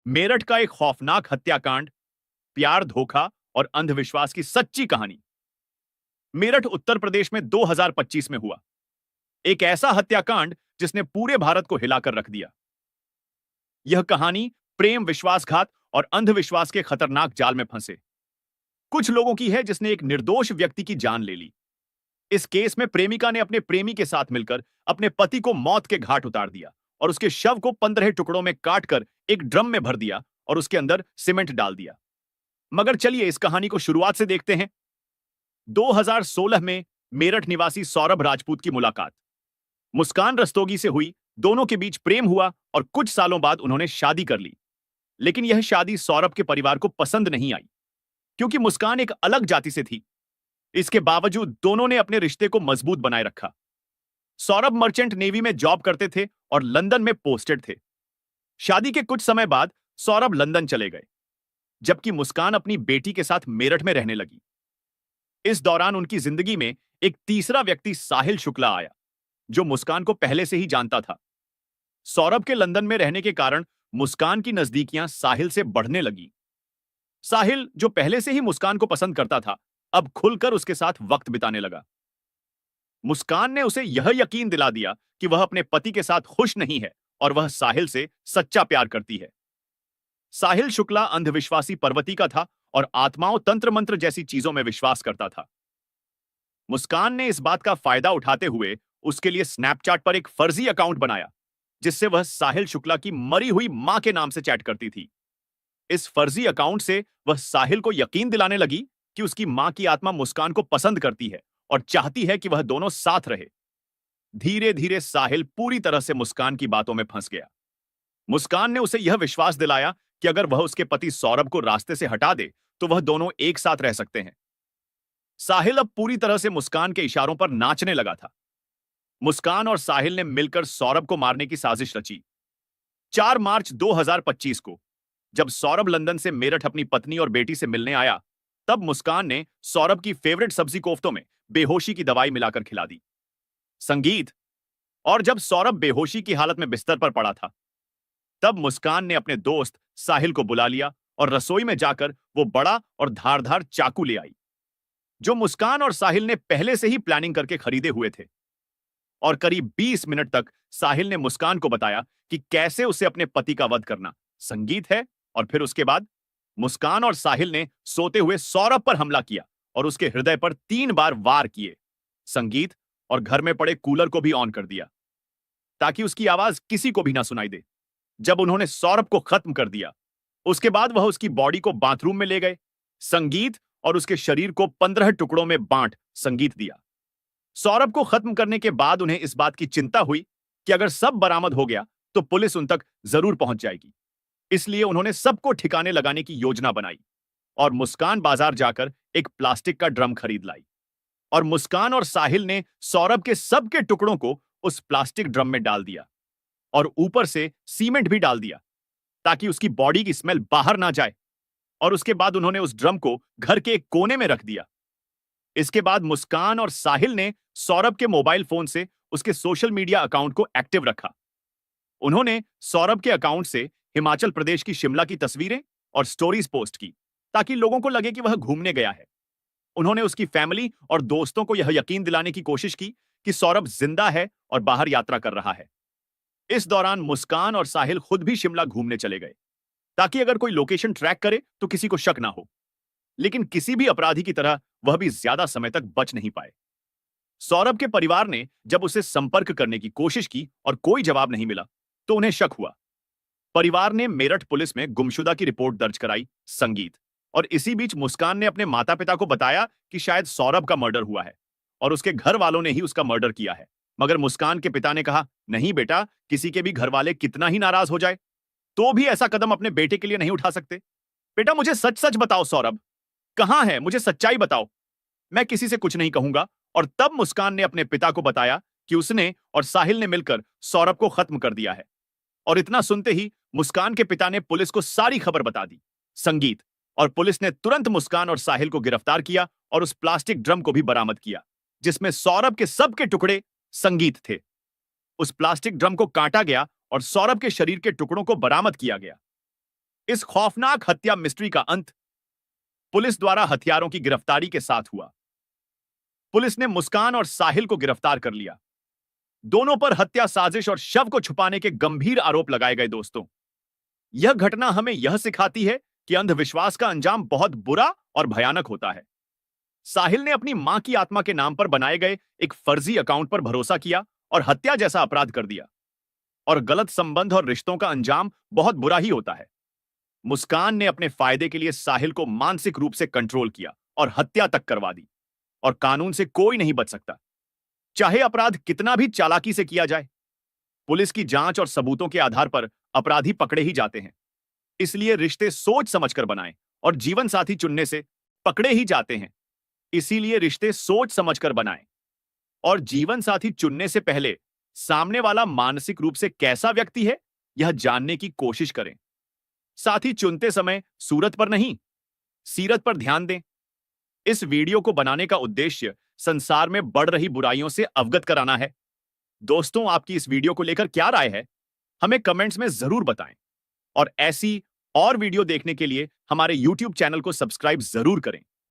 मेरठ का एक खौफनाक हत्याकांड, प्यार, धोखा और अंधविश्वास की सच्ची कहानी। मेरठ उत्तर प्रदेश में 2025 में हुआ एक ऐसा हत्याकांड जिसने पूरे भारत को हिलाकर रख दिया। यह कहानी प्रेम, विश्वासघात और अंधविश्वास के खतरनाक जाल में फंसे कुछ लोगों की है, जिसने एक निर्दोष व्यक्ति की जान ले ली। इस केस में प्रेमिका ने अपने प्रेमी के साथ मिलकर अपने पति को मौत के घाट उतार दिया और उसके शव को 15 टुकड़ों में काटकर एक ड्रम में भर दिया और उसके अंदर सीमेंट डाल दिया। मगर चलिए इस कहानी को शुरुआत से देखते हैं। 2016 में मेरठ निवासी सौरभ राजपूत की मुलाकात मुस्कान रस्तोगी से हुई। दोनों के बीच प्रेम हुआ और कुछ सालों बाद उन्होंने शादी कर ली। लेकिन यह शादी सौरभ के परिवार को पसंद नहीं आई, क्योंकि मुस्कान एक अलग जाति से थी। इसके बावजूद दोनों ने अपने रिश्ते को मजबूत बनाए रखा। सौरभ मर्चेंट नेवी में जॉब करते थे और लंदन में पोस्टेड थे। शादी के कुछ समय बाद सौरभ लंदन चले गए, जबकि मुस्कान अपनी बेटी के साथ मेरठ में रहने लगी। इस दौरान उनकी जिंदगी में एक तीसरा व्यक्ति साहिल शुक्ला आया, जो मुस्कान को पहले से ही जानता था। सौरभ के लंदन में रहने के कारण मुस्कान की नजदीकियां साहिल से बढ़ने लगी। साहिल, जो पहले से ही मुस्कान को पसंद करता था, अब खुलकर उसके साथ वक्त बिताने लगा। मुस्कान ने उसे यह यकीन दिला दिया कि वह अपने पति के साथ खुश नहीं है और वह साहिल से सच्चा प्यार करती है। साहिल शुक्ला अंधविश्वासी पर्वती का था और आत्माओं, तंत्र मंत्र जैसी चीजों में विश्वास करता था। मुस्कान ने इस बात का फायदा उठाते हुए उसके लिए स्नैपचैट पर एक फर्जी अकाउंट बनाया, जिससे वह साहिल शुक्ला की मरी हुई मां के नाम से चैट करती थी। इस फर्जी अकाउंट से वह साहिल को यकीन दिलाने लगी कि उसकी मां की आत्मा मुस्कान को पसंद करती है और चाहती है कि वह दोनों साथ रहे। धीरे धीरे साहिल पूरी तरह से मुस्कान की बातों में फंस गया। मुस्कान ने उसे यह विश्वास दिलाया कि अगर वह उसके पति सौरभ को रास्ते से हटा दे तो वह दोनों एक साथ रह सकते हैं। साहिल अब पूरी तरह से मुस्कान के इशारों पर नाचने लगा था। मुस्कान और साहिल ने मिलकर सौरभ को मारने की साजिश रची। 4 मार्च 2025 को जब सौरभ लंदन से मेरठ अपनी पत्नी और बेटी से मिलने आया, तब मुस्कान ने सौरभ की फेवरेट सब्जी कोफ्तों में बेहोशी की दवाई मिलाकर खिला दी। संगीत। और जब सौरभ बेहोशी की हालत में बिस्तर पर पड़ा था, तब मुस्कान ने अपने दोस्त साहिल को बुला लिया और रसोई में जाकर वो बड़ा और धारदार चाकू ले आई, जो मुस्कान और साहिल ने पहले से ही प्लानिंग करके खरीदे हुए थे। और करीब 20 मिनट तक साहिल ने मुस्कान को बताया कि कैसे उसे अपने पति का वध करना संगीत है। और फिर उसके बाद मुस्कान और साहिल ने सोते हुए सौरभ पर हमला किया और उसके हृदय पर 3 बार वार किए संगीत, और घर में पड़े कूलर को भी ऑन कर दिया ताकि उसकी आवाज किसी को भी ना सुनाई दे। जब उन्होंने सौरभ को खत्म कर दिया, उसके बाद वह उसकी बॉडी को बाथरूम में ले गए संगीत और उसके शरीर को 15 टुकड़ों में बांट संगीत दिया। सौरभ को खत्म करने के बाद उन्हें इस बात की चिंता हुई कि अगर सब बरामद हो गया तो पुलिस उन तक जरूर पहुंच जाएगी। इसलिए उन्होंने सबको ठिकाने लगाने की योजना बनाई और मुस्कान बाजार जाकर एक प्लास्टिक का ड्रम खरीद लाई। और मुस्कान और साहिल ने सौरभ के सबके टुकड़ों को उस प्लास्टिक ड्रम में डाल दिया और ऊपर से सीमेंट भी डाल दिया ताकि उसकी बॉडी की स्मेल बाहर ना जाए। और उसके बाद उन्होंने उस ड्रम को घर के एक कोने में रख दिया। इसके बाद मुस्कान और साहिल ने सौरभ के मोबाइल फोन से उसके सोशल मीडिया अकाउंट को एक्टिव रखा। उन्होंने सौरभ के अकाउंट से हिमाचल प्रदेश की शिमला की तस्वीरें और स्टोरीज पोस्ट की ताकि लोगों को लगे कि वह घूमने गया है। उन्होंने उसकी फैमिली और दोस्तों को यह यकीन दिलाने की कोशिश की कि सौरभ जिंदा है और बाहर यात्रा कर रहा है। इस दौरान मुस्कान और साहिल खुद भी शिमला घूमने चले गए ताकि अगर कोई लोकेशन ट्रैक करे तो किसी को शक ना हो। लेकिन किसी भी अपराधी की तरह वह भी ज्यादा समय तक बच नहीं पाए। सौरभ के परिवार ने जब उसे संपर्क करने की कोशिश की और कोई जवाब नहीं मिला तो उन्हें शक हुआ। परिवार ने मेरठ पुलिस में गुमशुदा की रिपोर्ट दर्ज कराई संगीत। और इसी बीच मुस्कान ने अपने माता पिता को बताया कि शायद सौरभ का मर्डर हुआ है और उसके घर वालों ने ही उसका मर्डर किया है। मगर मुस्कान के पिता ने कहा, नहीं बेटा, किसी के भी घर वाले कितना ही नाराज हो जाए तो भी ऐसा कदम अपने बेटे के लिए नहीं उठा सकते। बेटा, मुझे सच सच बताओ सौरभ कहां है, मुझे सच्चाई बताओ, मैं किसी से कुछ नहीं कहूंगा। और तब मुस्कान ने अपने पिता को बताया कि उसने और साहिल ने मिलकर सौरभ को खत्म कर दिया है। और इतना सुनते ही मुस्कान के पिता ने पुलिस को सारी खबर बता दी संगीत। और पुलिस ने तुरंत मुस्कान और साहिल को गिरफ्तार किया और उस प्लास्टिक ड्रम को भी बरामद किया जिसमें सौरभ के सबके टुकड़े संगीत थे। उस प्लास्टिक ड्रम को काटा गया और सौरभ के शरीर के टुकड़ों को बरामद किया गया। इस खौफनाक हत्या मिस्ट्री का अंत पुलिस द्वारा हथियारों की गिरफ्तारी के साथ हुआ। पुलिस ने मुस्कान और साहिल को गिरफ्तार कर लिया। दोनों पर हत्या साजिश और शव को छुपाने के गंभीर आरोप लगाए गए। दोस्तों, यह घटना हमें यह सिखाती है कि अंधविश्वास का अंजाम बहुत बुरा और भयानक होता है। साहिल ने अपनी मां की आत्मा के नाम पर बनाए गए एक फर्जी अकाउंट पर भरोसा किया और हत्या जैसा अपराध कर दिया। और गलत संबंध और रिश्तों का अंजाम बहुत बुरा ही होता है। मुस्कान ने अपने फायदे के लिए साहिल को मानसिक रूप से कंट्रोल किया और हत्या तक करवा दी। और कानून से कोई नहीं बच सकता, चाहे अपराध कितना भी चालाकी से किया जाए। पुलिस की जांच और सबूतों के आधार पर अपराधी पकड़े ही जाते हैं। इसलिए रिश्ते सोच समझकर बनाएं और जीवन साथी चुनने से पकड़े ही जाते हैं। इसीलिए रिश्ते सोच समझकर बनाएं और जीवन साथी चुनने से पहले सामने वाला मानसिक रूप से कैसा व्यक्ति है, यह जानने की कोशिश करें। साथी चुनते समय सूरत पर नहीं, सीरत पर ध्यान दें। इस वीडियो को बनाने का उद्देश्य संसार में बढ़ रही बुराइयों से अवगत कराना है। दोस्तों, आपकी इस वीडियो को लेकर क्या राय है, हमें कमेंट्स में जरूर बताएं। और ऐसी और वीडियो देखने के लिए हमारे YouTube चैनल को सब्सक्राइब जरूर करें।